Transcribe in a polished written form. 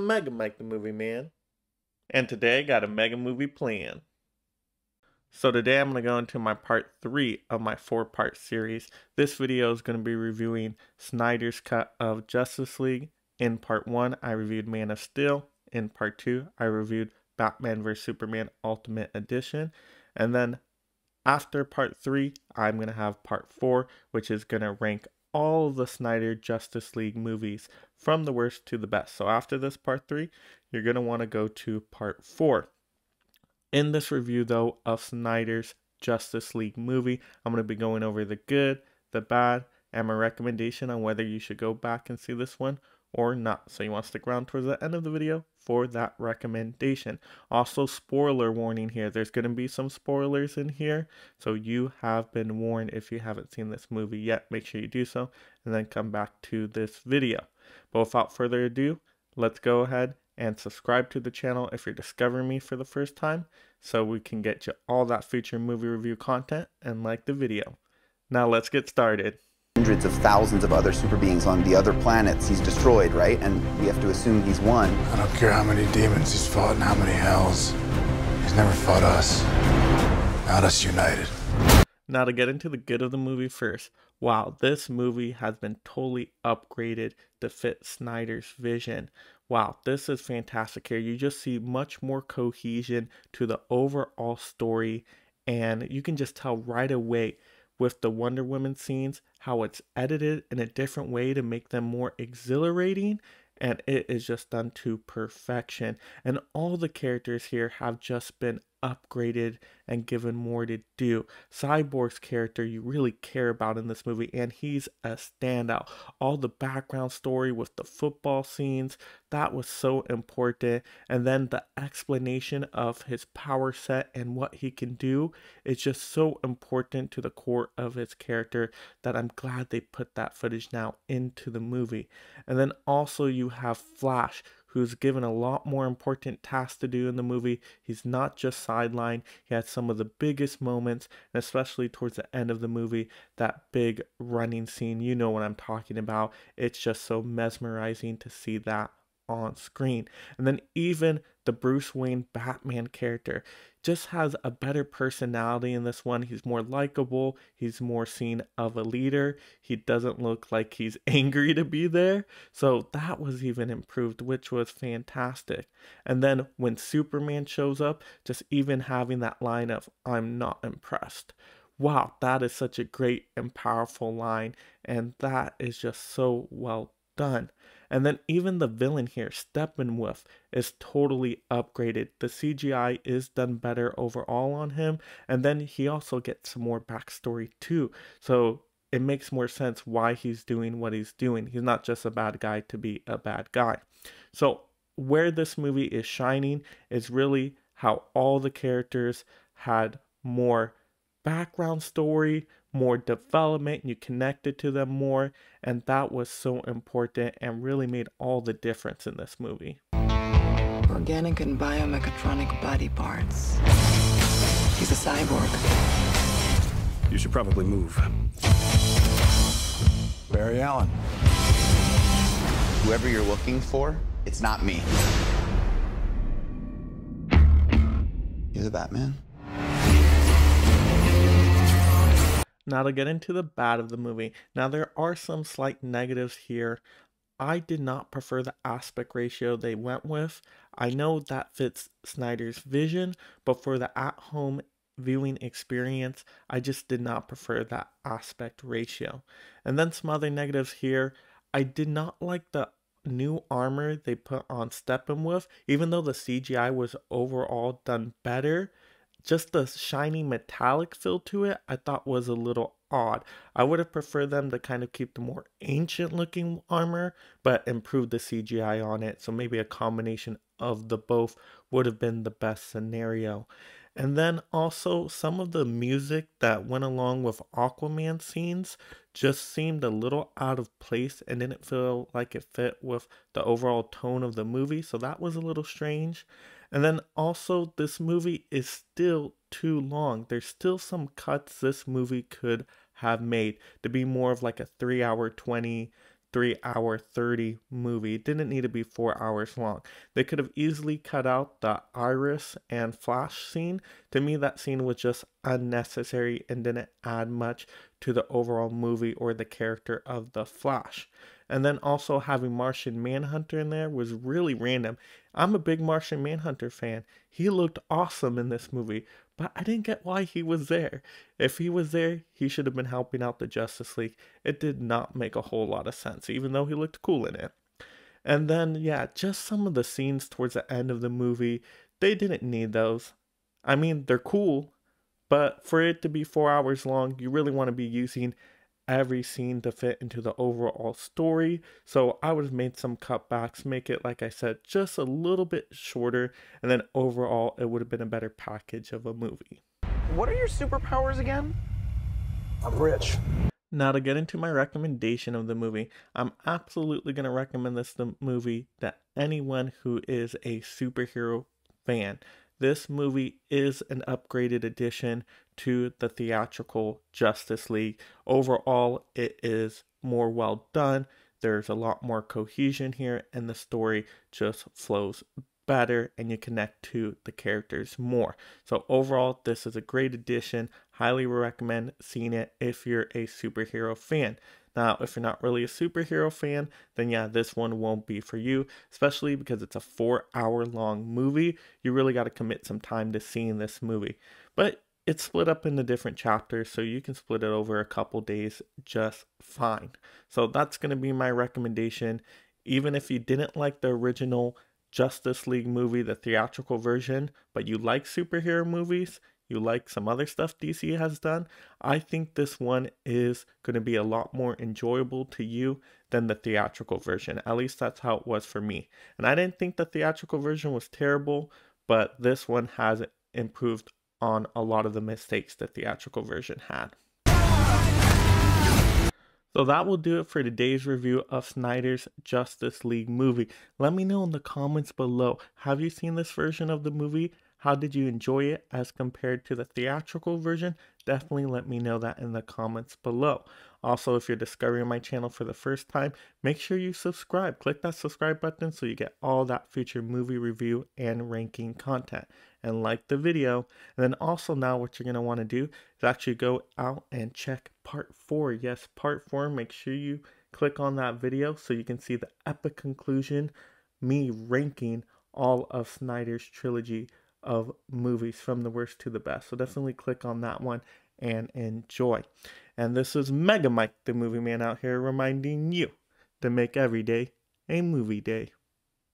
Mike the Movie Man, and today I got a mega movie plan. So today I'm going to go into my part 3 of my 4-part series. This video is going to be reviewing Snyder's cut of Justice League. In part 1, I reviewed Man of Steel. In part 2, I reviewed Batman vs Superman Ultimate Edition. And then after part 3, I'm going to have part 4, which is going to rank all of the Snyder Justice League movies from the worst to the best. So after this part 3, you're going to want to go to part 4. In this review, though, of Snyder's Justice League movie, I'm going to be going over the good, the bad, and my recommendation on whether you should go back and see this one or not. So you want to stick around towards the end of the video for that recommendation. Also, spoiler warning here. There's going to be some spoilers in here, so you have been warned if you haven't seen this movie yet. Make sure you do so, and then come back to this video. But without further ado, let's go ahead and subscribe to the channel if you're discovering me for the first time, so we can get you all that future movie review content, and like the video. Now let's get started. Hundreds of thousands of other super beings on the other planets he's destroyed, right? And we have to assume he's won. I don't care how many demons he's fought and how many hells. He's never fought us. Not us united. Now to get into the good of the movie first. Wow, this movie has been totally upgraded to fit Snyder's vision. Wow, this is fantastic here. You just see much more cohesion to the overall story, and you can just tell right away with the Wonder Woman scenes how it's edited in a different way to make them more exhilarating, and it is just done to perfection. And all the characters here have just been upgraded and given more to do. Cyborg's character you really care about in this movie, and he's a standout. All the background story with the football scenes, that was so important. And then the explanation of his power set and what he can do is just so important to the core of his character that I'm glad they put that footage now into the movie. And then also you have Flash, who's given a lot more important tasks to do in the movie. He's not just sidelined. He had some of the biggest moments, and especially towards the end of the movie, that big running scene. You know what I'm talking about. It's just so mesmerizing to see that on screen. And then even the Bruce Wayne Batman character just has a better personality in this one. He's more likable. He's more seen of a leader. He doesn't look like he's angry to be there. So that was even improved, which was fantastic. And then when Superman shows up, just even having that line of, "I'm not impressed." Wow, that is such a great and powerful line. And that is just so well done. And then even the villain here, Steppenwolf, is totally upgraded. The CGI is done better overall on him, and then he also gets some more backstory too. So it makes more sense why he's doing what he's doing. He's not just a bad guy to be a bad guy. So where this movie is shining is really how all the characters had more background story, more development, you connected to them more, and that was so important and really made all the difference in this movie. Organic and biomechatronic body parts. He's a cyborg. You should probably move. Barry Allen. Whoever you're looking for, it's not me. You're the Batman? Now to get into the bad of the movie. Now there are some slight negatives here. I did not prefer the aspect ratio they went with. I know that fits Snyder's vision, but for the at-home viewing experience, I just did not prefer that aspect ratio. And then some other negatives here. I did not like the new armor they put on Steppenwolf, even though the CGI was overall done better. Just the shiny metallic feel to it I thought was a little odd. I would have preferred them to kind of keep the more ancient looking armor, but improve the CGI on it. So maybe a combination of the both would have been the best scenario. And then also some of the music that went along with Aquaman scenes just seemed a little out of place and didn't feel like it fit with the overall tone of the movie. So that was a little strange. And then also this movie is still too long. There's still some cuts this movie could have made to be more of like a 3 hour 20 3-hour 30 movie. It didn't need to be 4 hours long. They could have easily cut out the Iris and Flash scene. To me, that scene was just unnecessary and didn't add much to the overall movie or the character of the Flash. And then also having Martian Manhunter in there was really random. I'm a big Martian Manhunter fan. He looked awesome in this movie, but I didn't get why he was there. If he was there, he should have been helping out the Justice League. It did not make a whole lot of sense, even though he looked cool in it. And then, yeah, just some of the scenes towards the end of the movie, they didn't need those. I mean, they're cool, but for it to be 4 hours long, you really want to be using every scene to fit into the overall story. So I would have made some cutbacks, make it, like I said, just a little bit shorter, and then overall it would have been a better package of a movie. What are your superpowers again? I'm rich. Now to get into my recommendation of the movie, I'm absolutely going to recommend this movie to anyone who is a superhero fan. This movie is an upgraded edition to the theatrical Justice League. Overall, it is more well done. There's a lot more cohesion here, and the story just flows better, and you connect to the characters more. So overall, this is a great addition. Highly recommend seeing it if you're a superhero fan. Now, if you're not really a superhero fan, then yeah, this one won't be for you, especially because it's a 4-hour long movie. You really got to commit some time to seeing this movie. But it's split up into different chapters, so you can split it over a couple days just fine. So that's going to be my recommendation. Even if you didn't like the original Justice League movie, the theatrical version, but you like superhero movies, you like some other stuff DC has done, I think this one is going to be a lot more enjoyable to you than the theatrical version. At least that's how it was for me. And I didn't think the theatrical version was terrible, but this one has improved on a lot of the mistakes the theatrical version had. So that will do it for today's review of Snyder's Justice League movie. Let me know in the comments below. Have you seen this version of the movie? How did you enjoy it as compared to the theatrical version? Definitely let me know that in the comments below. Also, if you're discovering my channel for the first time, make sure you subscribe. Click that subscribe button so you get all that future movie review and ranking content. And like the video. And then also now what you're going to want to do is actually go out and check part 4. Yes, part 4. Make sure you click on that video so you can see the epic conclusion, me ranking all of Snyder's trilogy of movies from the worst to the best. So definitely click on that one and enjoy. And this is Mega Mike, the movie man out here, reminding you to make every day a movie day.